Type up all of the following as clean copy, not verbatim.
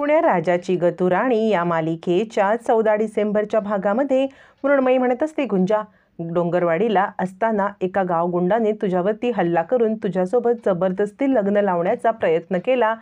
कुण्या राजाची गतुराणी या मालिकेच्या 14 डिसेंबरच्या भागामध्ये मृण्मयी म्हणत असते, गुंजा, डोंगरवाडीला असताना एका गावगुंडाने तुझ्यावरती हल्ला करून तुझ्यासोबत जबरदस्ती लग्न लावण्याचा प्रयत्न केला,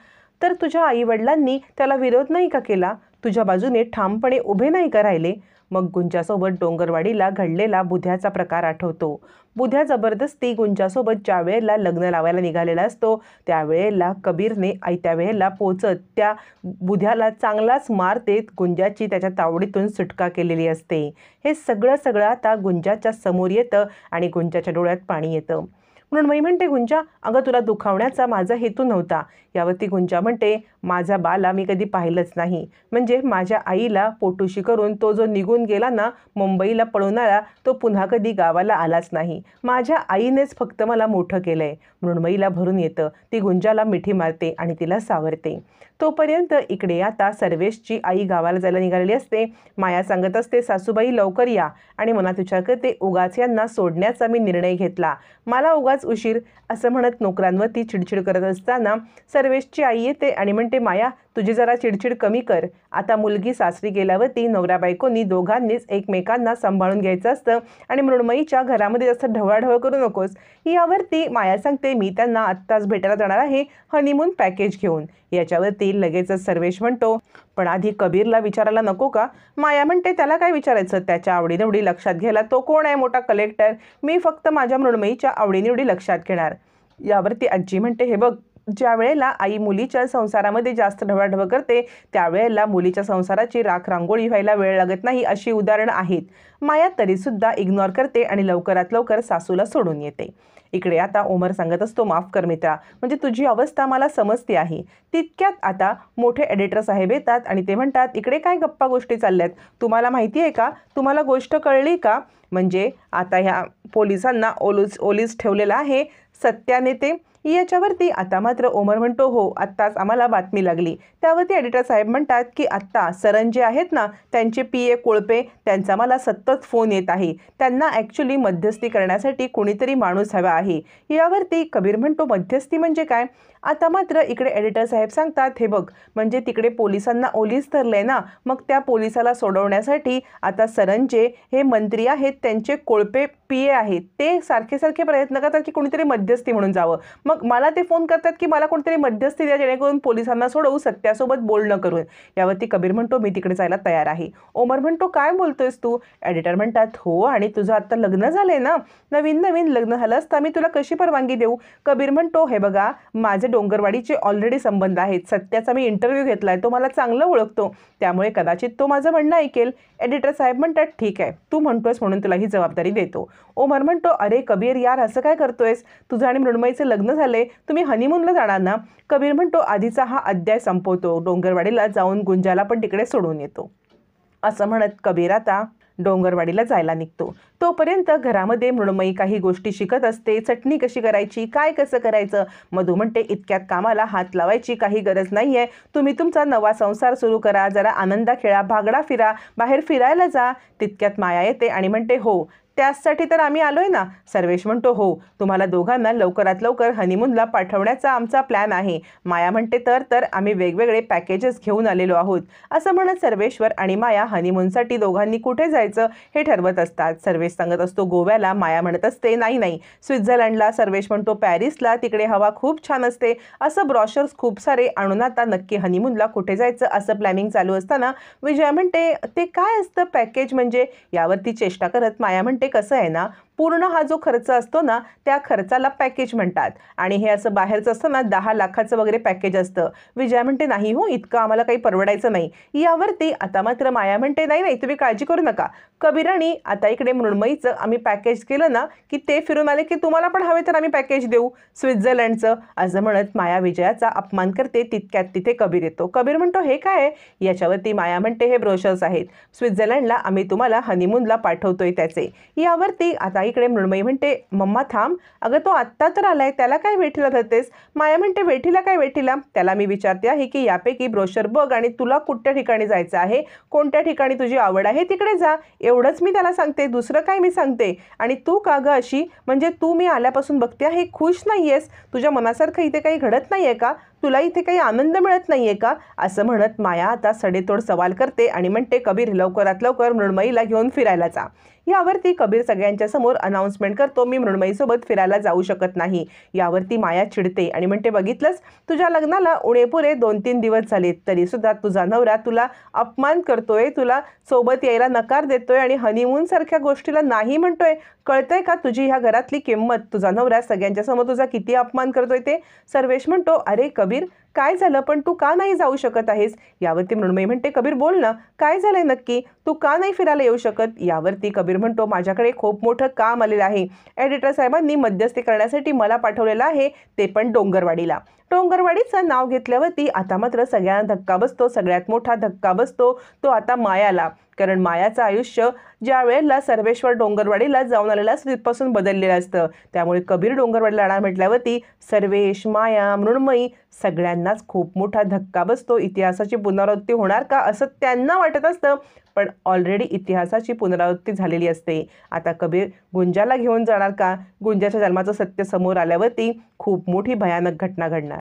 तर तुझ्या आईवडिलांनी त्याला विरोध नाही का केला? तुझ्या बाजूने ठामपणे उभे नाही का राहिले? मग गुंजासोबत डोंगरवाडीला घडलेला बुध्याचा प्रकार आठवतो. बुध्या जबरदस्ती गुंजासोबत ज्या वेळेला लग्न लावायला निघालेला असतो त्यावेळेला कबीरने आयत्या वेळेला पोचत त्या बुध्याला चांगलाच मार देत गुंजाची त्याच्या तावडीतून सुटका केलेली असते. हे सगळं आता गुंजाच्या समोर येतं आणि गुंजाच्या डोळ्यात पाणी येतं. मृण्मयी म्हणते, गुंजा, अगं तुला दुखावण्याचा माझा हेतू नव्हता. यावरती गुंजा म्हणते, माझा बाला मी कधी पाहिलंच नाही. म्हणजे माझ्या आईला पोटुशी करून तो जो निघून गेला ना मुंबईला पळवणारा, तो पुन्हा कधी गावाला आलाच नाही. माझ्या आईनेच फक्त मला मोठं केलंय. मृण्मयीला भरून येतं. ती गुंजाला मिठी मारते आणि तिला सावरते. तोपर्यंत इकडे आता सर्वेशची आई गावाला जायला निघालेली असते. माया सांगत असते, सासूबाई लवकर या. आणि मनात विचार करते, उगाच यांना सोडण्याचा मी निर्णय घेतला, मला उगाच उशीर, असं म्हणत नोकरांवरती चिडचिड करत असताना सर्वेशची आई येते आणि म्हणते, माया, तुझी जरा चिडचिड कमी कर. आता मुलगी सासरी गेल्यावरती नवरा बायकोनी दोघांनीच एकमेकांना सांभाळून घ्यायचं असतं आणि मृण्मयीच्या घरामध्ये जास्त ढवळाढवळ करू नकोस. यावरती माया सांगते, मी त्यांना आत्ताच भेटायला जाणार आहे हनीमून पॅकेज घेऊन. याच्यावरती लगेचच सर्वेश म्हणतो, पण आधी कबीरला विचारायला नको का? माया म्हणते, त्याला काय विचारायचं? त्याच्या आवडीनिवडी लक्षात घ्यायला तो कोण आहे, मोठा कलेक्टर? मी फक्त माझ्या मृण्मयीच्या आवडीनिवडी लक्षात घेणार. यावरती आजी म्हणते, हे बघ, ज्या वेळेला आई मुलीच्या संसारामध्ये जास्त ढवळाढवळ करते त्यावेळेला मुलीच्या संसाराची राख रांगोळी व्हायला वेळ लागत नाही, अशी उदाहरणं आहेत. माया तरीसुद्धा इग्नोर करते आणि लवकरात लवकर सासूला सोडून येते. इकडे आता ओमर सांगत असतो, माफ कर मित्रा, म्हणजे तुझी अवस्था मला समजते आहे. तितक्यात आता मोठे एडिटर साहेब येतात आणि ते म्हणतात, इकडे काय गप्पा गोष्टी चालल्यात? तुम्हाला माहिती आहे का? तुम्हाला गोष्ट कळली का? म्हणजे आता ह्या पोलिसांना ओलीस ठेवलेला आहे सत्याने ते. याच्यावरती आता मात्र ओमर म्हणतो, हो, आत्ताच आम्हाला बातमी लागली. त्यावरती एडिटर साहेब म्हणतात की आत्ता सरण जे आहेत ना, त्यांचे PA कोळपे, त्यांचा मला सतत फोन येत आहे. त्यांना ॲक्च्युली मध्यस्थी करण्यासाठी कोणीतरी माणूस हवा आहे. यावरती कबीर म्हणतो, मध्यस्थी म्हणजे काय? आता मात्र इकडे एडिटर साहेब सांगतात, हे बघ, म्हणजे तिकडे पोलिसांना ओलीस धरलंय ना, मग त्या पोलिसाला सोडवण्यासाठी आता सरण जे हे मंत्री आहेत त्यांचे कोळपे PA आहेत, ते सारखे प्रयत्न करतात की कोणीतरी मध्यस्थी म्हणून जावं. मग मला ते फोन करतात की मला कोणतरी मध्यस्थी द्या जेणेकरून पोलिसांना सोडवू, सत्यासोबत बोलणं करून. यावरती कबीर म्हणतो, मी तिकडे जायला तयार आहे. ओमर म्हणतो, काय बोलतोयस तू? एडिटर म्हणतात, हो, आणि तुझं आता लग्न झालंय ना, नवीन लग्न झालं असता मी तुला कशी परवानगी देऊ? कबीर म्हणतो, हे बघा, माझे डोंगरवाडीचे ऑलरेडी संबंध आहेत. सत्याचा मी इंटरव्ह्यू घेतलाय, तो मला चांगलं ओळखतो, त्यामुळे कदाचित तो माझं म्हणणं ऐकेल. एडिटर साहेब म्हणतात, ठीक आहे, तू म्हणतोयस म्हणून तुला ही जबाबदारी देतो. ओमर म्हणतो, अरे कबीर यार, असं काय करतोयस? तुझं आणि मृण्मयीचं लग्न झालंय, तुम्ही हनीमूनला जाणार ना? कबीर म्हणतो, आधीचा हा अध्याय संपवतो, डोंगरवाडीला जाऊन गुंजाला पण तिकडे सोडून येतो. असं म्हणत कबीर आता डोंगरवाडीला जायला निघतो. तोपर्यंत घरामध्ये मृण्मयी काही गोष्टी शिकत असते. चटणी कशी करायची, काय कसं करायचं. मधू म्हणते, इतक्यात कामाला हात लावायची काही गरज नाही आहे. तुम्ही तुमचा नवा संसार सुरू करा, जरा आनंदा खेळा, भागडा फिरा, बाहेर फिरायला जा. तितक्यात माया येते आणि म्हणते, हो, त्यासाठी तर आम्ही आलोय ना. सर्वेश म्हणतो, हो, तुम्हाला दोघांना लवकरात लवकर हनीमूनला पाठवण्याचा आमचा प्लॅन आहे. माया म्हणते, तर आम्ही वेगवेगळे पॅकेजेस घेऊन आलेलो आहोत. असं म्हणत सर्वेश्वर आणि माया हनीमूनसाठी दोघांनी कुठे जायचं हे ठरवत असतात. सर्वेश सांगत असतो गोव्याला, माया म्हणत असते नाही, स्वित्झर्लंडला. सर्वेश म्हणतो पॅरिसला, तिकडे हवा खूप छान असते. असं ब्रॉशर्स खूप सारे आणून आता नक्की हनीमूनला कुठे जायचं असं प्लॅनिंग चालू असताना विजया म्हणते, ते काय असतं पॅकेज म्हणजे? यावरती चेष्टा करत माया म्हणते, कसं आहे ना, पूर्ण हा जो खर्च असतो ना त्या खर्चाला पॅकेज म्हणतात आणि हे असं बाहेरचं असतं ना 10 लाखाचं वगैरे पॅकेज असतं. विजया म्हणते, नाही हो, इतकं आम्हाला काही परवडायचं नाही. यावरती आता मात्र माया म्हणते, नाही, तुम्ही काळजी करू नका. कबीराणी, आता इकडे मृण्मयीचं आम्ही पॅकेज केलं ना की ते फिरून आले की तुम्हाला पण हवे तर आम्ही पॅकेज देऊ स्वित्झर्लंडचं. असं म्हणत माया विजयाचा अपमान करते. तितक्यात तिथे कबीर येतो. कबीर म्हणतो, हे काय? याच्यावरती माया म्हणते, हे ब्रोशर्स आहेत, स्वित्झर्लंडला आम्ही तुम्हाला हनीमूनला पाठवतोय त्याचे. यावरती आता इकडे मृण्मयी म्हणते, मम्मा थांब, अगं तो आत्ता तर आलाय, त्याला काय वेठीला धरतेस? माया म्हणते, वेठीला काय वेठीला? त्याला मी विचारते आहे की यापैकी ब्रोशर बघ आणि तुला कुठल्या ठिकाणी जायचं आहे, कोणत्या ठिकाणी तुझी आवड आहे तिकडे जा, एवढंच मी त्याला सांगते, दुसरं काय मी सांगते. आणि तू का गं अशी, म्हणजे तू मी आल्यापासून बघते आहे खुश नाही आहेस, तुझ्या मनासारखं इथे काही घडत नाही आहे का? तुला इथे काही आनंद मिळत नाहीये का? असं म्हणत माया आता सडेतोड सवाल करते आणि म्हणते, कबीर लवकरात लवकर मृण्मयीला घेऊन फिरायला जा. यावरती कबीर सगळ्यांच्या समोर अनाउन्समेंट करतो, मी मृण्मयीसोबत फिरायला जाऊ शकत नाही. यावरती माया चिडते आणि म्हणते, बघितलंस, तुझ्या लग्नाला उणेपुरे 2-3 दिवस झाले तरी सुद्धा तुझा नवरा तुला अपमान करतोय, तुला सोबत यायला नकार देतोय आणि हनीमून सारख्या गोष्टीला नाही म्हणतोय. कळतंय का तुझी ह्या घरातली किंमत? तुझा नवरा सगळ्यांच्या समोर तुझा किती अपमान करतोय ते. सर्वेश म्हणतो, अरे कबीर, काय झालं, पण तू का नाही जाऊ शकत आहेस? यावरती मृण्मयी म्हणते, कबीर बोल ना, काय झालंय नक्की, तू का नाही फिरायला येऊ शकत? यावरती कबीर म्हणतो, माझ्याकडे खूप मोठं काम आलेलं आहे. एडिटर साहेबांनी मध्यस्थी करण्यासाठी मला पाठवलेलं आहे, ते पण डोंगरवाडीला. डोंगरवाडीचं नाव घेतल्यावरती आता मात्र सगळ्यांना धक्का बसतो. सगळ्यात मोठा धक्का बसतो तो आता मायाला. कारण मायाचं आयुष्य ज्या वेळेला सर्वेश्वर डोंगरवाडीला जाऊन आलेलं असतं तिथपासून बदललेलं असतं. त्यामुळे कबीर डोंगरवाडीला जाणार म्हटल्यावरती सर्वेश, माया, मृण्मयी सगळ्यांनाच खूप मोठा धक्का बसतो. इतिहासाची पुनरावृत्ती होणार का असं त्यांना वाटत असतं, पण ऑलरेडी इतिहासाची पुनरावृत्ती झालेली असते. आता कबीर गुंजाला घेऊन जाणार का? गुंजाच्या जन्माचं सत्य समोर आल्यावरती खूप मोठी भयानक घटना घडणार.